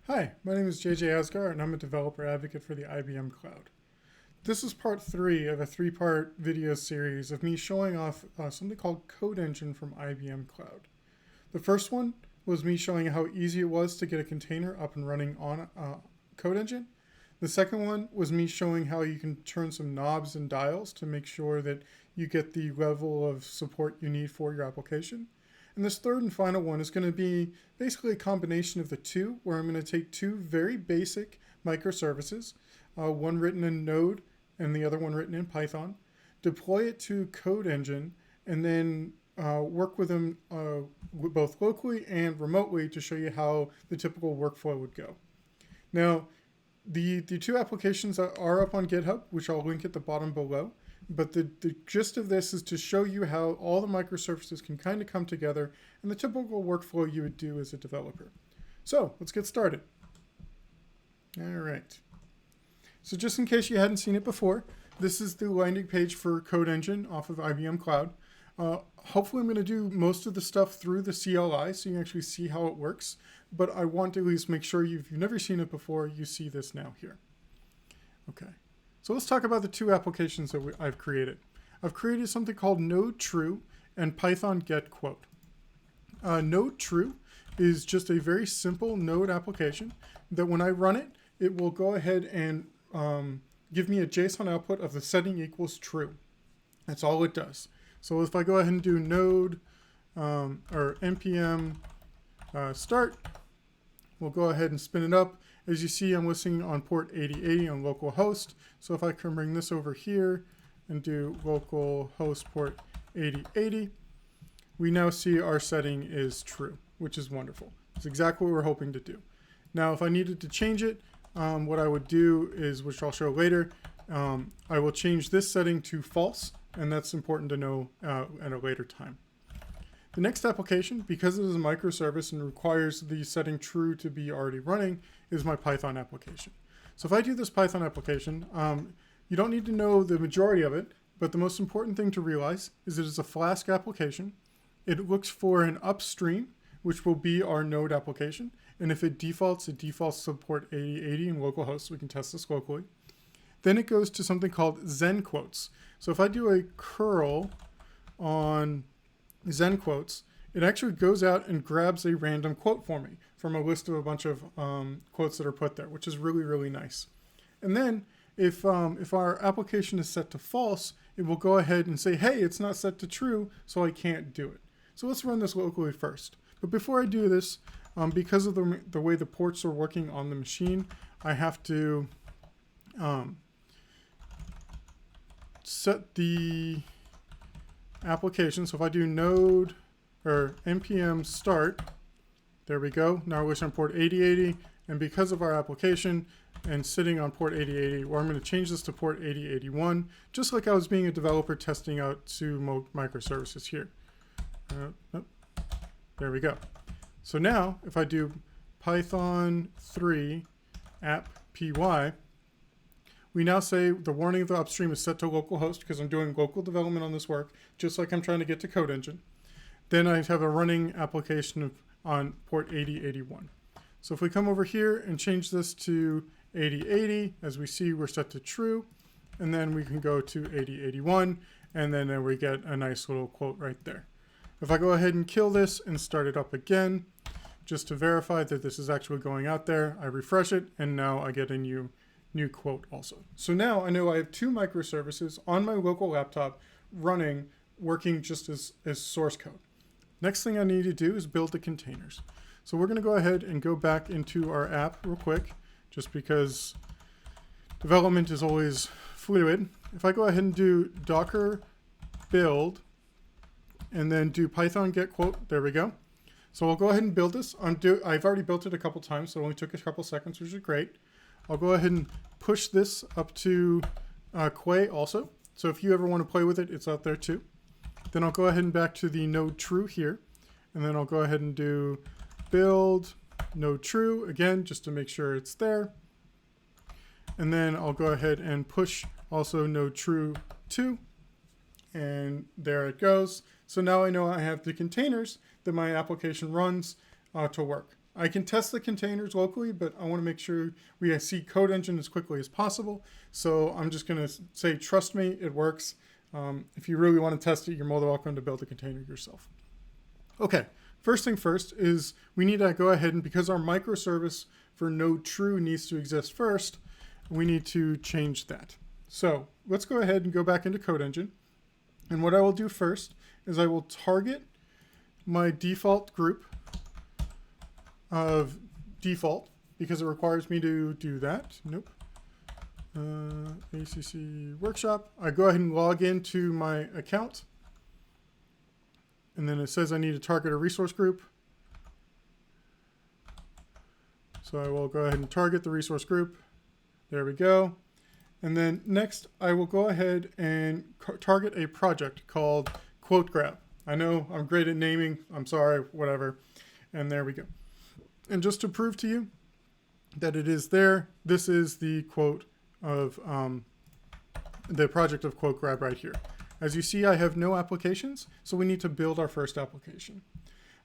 Hi, my name is JJ Asgar, and I'm a developer advocate for the IBM Cloud. This is part 3 of a 3-part video series of me showing off something called Code Engine from IBM Cloud. The first one was me showing how easy it was to get a container up and running on Code Engine. The second one was me showing how you can turn some knobs and dials to make sure that you get the level of support you need for your application. And this third and final one is going to be basically a combination of the two, where I'm going to take two very basic microservices, one written in Node and the other one written in Python, deploy it to Code Engine, and then work with them both locally and remotely to show you how the typical workflow would go. Now, the two applications are up on GitHub, which I'll link at the bottom below. But the gist of this is to show you how all the microservices can kind of come together and the typical workflow you would do as a developer. So let's get started. All right. So just in case you hadn't seen it before, this is the landing page for Code Engine off of IBM Cloud. Hopefully I'm going to do most of the stuff through the CLI so you can actually see how it works. But I want to at least make sure if you've never seen it before, you see this now here. Okay. So let's talk about the two applications that I've created. I've created something called Node True and Python Get Quote. Node True is just a very simple Node application that when I run it, it will go ahead and give me a JSON output of the setting equals true. That's all it does. So if I go ahead and do node or npm start, we'll go ahead and spin it up. As you see, I'm listening on port 8080 on localhost. So if I can bring this over here and do localhost port 8080, we now see our setting is true, which is wonderful. It's exactly what we're hoping to do. Now, if I needed to change it, what I would do is, which I'll show later, I will change this setting to false, and that's important to know at a later time. The next application, because it is a microservice and requires the setting true to be already running, is my Python application. So if I do this Python application, you don't need to know the majority of it, but the most important thing to realize is it is a Flask application. It looks for an upstream, which will be our Node application. And if it defaults to port 8080 in localhost, so we can test this locally. Then it goes to something called Zen quotes. So if I do a curl on Zen quotes, it actually goes out and grabs a random quote for me from a list of a bunch of quotes that are put there, which is really, really nice. And then if our application is set to false, it will go ahead and say, hey, it's not set to true, so I can't do it. So let's run this locally first. But before I do this, because of the way the ports are working on the machine, I have to set the application. So if I do node or npm start, there we go. Now we're on port 8080, and because of our application and sitting on port 8080, well, I'm going to change this to port 8081, just like I was being a developer testing out two microservices here. There we go. So now if I do Python 3 app py, we now say the warning of the upstream is set to localhost because I'm doing local development on this work, just like I'm trying to get to Code Engine. Then I have a running application on port 8081. So if we come over here and change this to 8080, as we see, we're set to true. And then we can go to 8081, and then there we get a nice little quote right there. If I go ahead and kill this and start it up again, just to verify that this is actually going out there, I refresh it, and now I get a new quote also. So now I know I have two microservices on my local laptop running, working just as source code. Next thing I need to do is build the containers. So we're going to go ahead and go back into our app real quick, just because development is always fluid. If I go ahead and do docker build and then do Python get quote, there we go. So I'll go ahead and build this. I've already built it a couple times, so it only took a couple seconds, which is great. I'll go ahead and push this up to Quay also. So if you ever want to play with it, it's out there too. Then I'll go ahead and back to the node true here. And then I'll go ahead and do build node true again, just to make sure it's there. And then I'll go ahead and push also node true 2. And there it goes. So now I know I have the containers that my application runs to work. I can test the containers locally, but I want to make sure we see Code Engine as quickly as possible. So I'm just going to say, trust me, it works. If you really want to test it, you're more than welcome to build a container yourself. Okay, first thing first is we need to go ahead and, because our microservice for node true needs to exist first, we need to change that. So let's go ahead and go back into Code Engine. And what I will do first is I will target my default group of default, because it requires me to do that. Nope. ACC workshop. I go ahead and log into my account. And then it says I need to target a resource group. So I will go ahead and target the resource group. There we go. And then next, I will go ahead and target a project called Quote Grab. I know I'm great at naming. I'm sorry, whatever. And there we go. And just to prove to you that it is there, this is the quote of the project of Quote Grab right here. As you see, I have no applications, so we need to build our first application.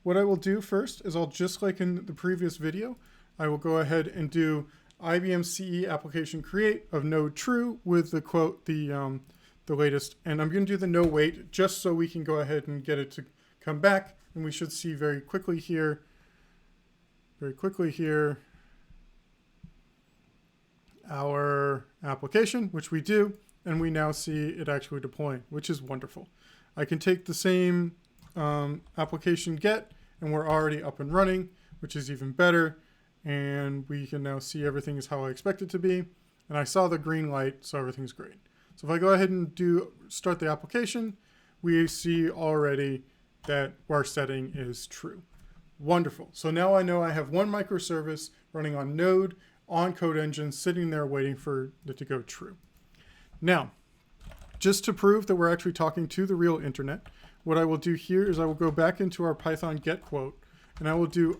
What I will do first is I'll, just like in the previous video, I will go ahead and do IBM CE application create of node true with the quote, the latest, and I'm going to do the no wait just so we can go ahead and get it to come back, and we should see very quickly here our application, which we do, and we now see it actually deploying, which is wonderful. I can take the same application get, and we're already up and running, which is even better. And we can now see everything is how I expect it to be. And I saw the green light, so everything's great. So if I go ahead and start the application, we see already that our setting is true. Wonderful. So now I know I have one microservice running on Node, on Code Engine, sitting there waiting for it to go true. Now, just to prove that we're actually talking to the real internet, what I will do here is I will go back into our Python get quote, and I will do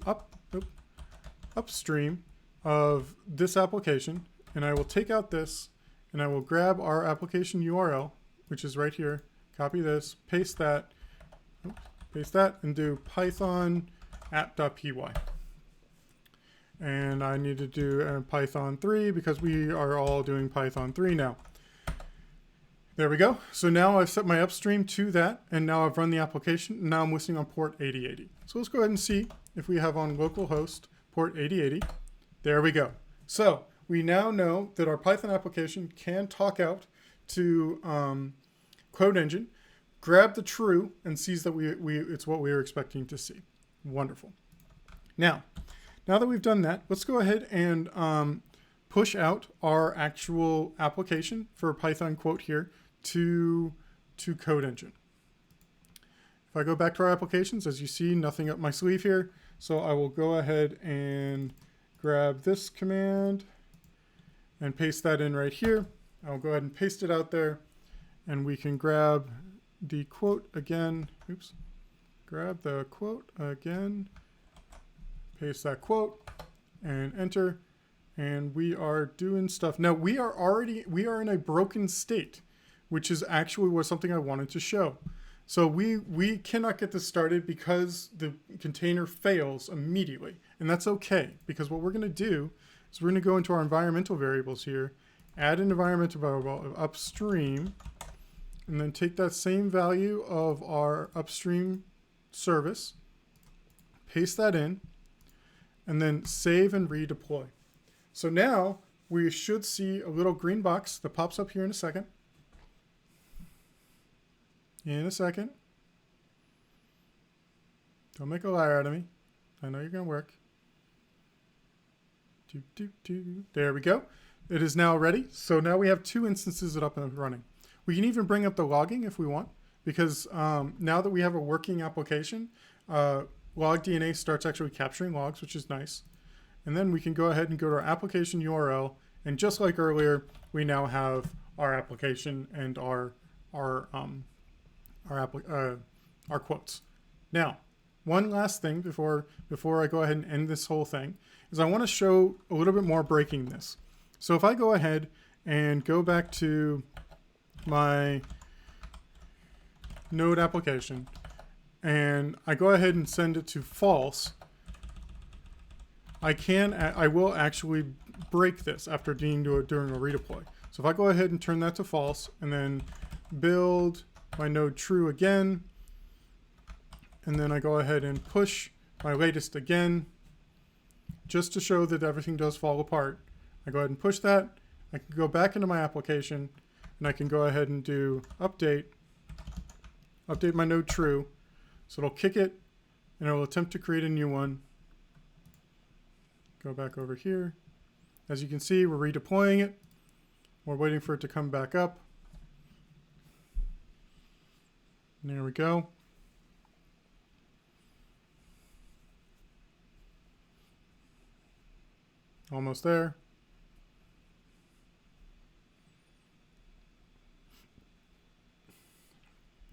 upstream of this application, and I will take out this, and I will grab our application URL, which is right here, copy this, paste that, and do python app.py. And I need to do Python 3 because we are all doing Python 3 now. There we go. So now I've set my upstream to that, and now I've run the application. Now I'm listening on port 8080. So let's go ahead and see if we have on localhost port 8080. There we go. So we now know that our Python application can talk out to Code Engine, grab the true, and sees that it's what we were expecting to see. Wonderful. Now that we've done that, let's go ahead and push out our actual application for Python quote here to Code Engine. If I go back to our applications, as you see, nothing up my sleeve here. So I will go ahead and grab this command and paste that in right here. I'll go ahead and paste it out there, and we can grab the quote again. Oops. Grab the quote again, paste that quote, and enter. And we are doing stuff. Now we are in a broken state, which is actually something I wanted to show. So we cannot get this started because the container fails immediately. And that's okay, because what we're going to do is we're going to go into our environmental variables here, add an environmental variable of upstream, and then take that same value of our upstream service, paste that in, and then save and redeploy. So now we should see a little green box that pops up here in a second. Don't make a liar out of me. I know you're going to work. There we go. It is now ready. So now we have two instances up and running. We can even bring up the logging if we want, because now that we have a working application, LogDNA starts actually capturing logs, which is nice. And then we can go ahead and go to our application URL, and just like earlier, we now have our application and our quotes. Now, one last thing before I go ahead and end this whole thing is I want to show a little bit more breaking this. So if I go ahead and go back to my Node application and I go ahead and send it to false, I will actually break this after during a redeploy. So if I go ahead and turn that to false and then build my node true again, and then I go ahead and push my latest again, just to show that everything does fall apart. I go ahead and push that. I can go back into my application and I can go ahead and do update my node true. So it'll kick it and it will attempt to create a new one. Go back over here. As you can see, we're redeploying it. We're waiting for it to come back up. And there we go. Almost there.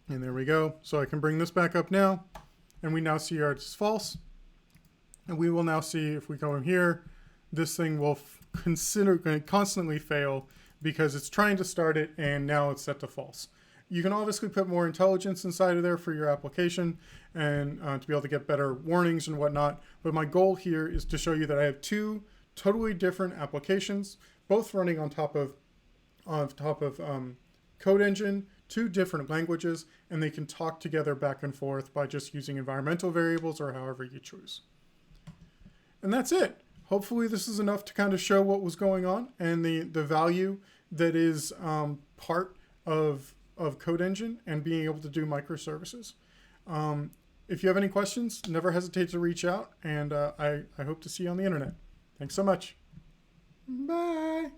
And there we go. So I can bring this back up now. And we now see ours is false. And we will now see if we go in here, this thing will constantly fail because it's trying to start it and now it's set to false. You can obviously put more intelligence inside of there for your application and to be able to get better warnings and whatnot. But my goal here is to show you that I have two totally different applications, both running on top of Code Engine, two different languages, and they can talk together back and forth by just using environmental variables or however you choose. And that's it. Hopefully this is enough to kind of show what was going on and the value that is part of Code Engine and being able to do microservices. If you have any questions, never hesitate to reach out, and I hope to see you on the internet. Thanks so much. Bye.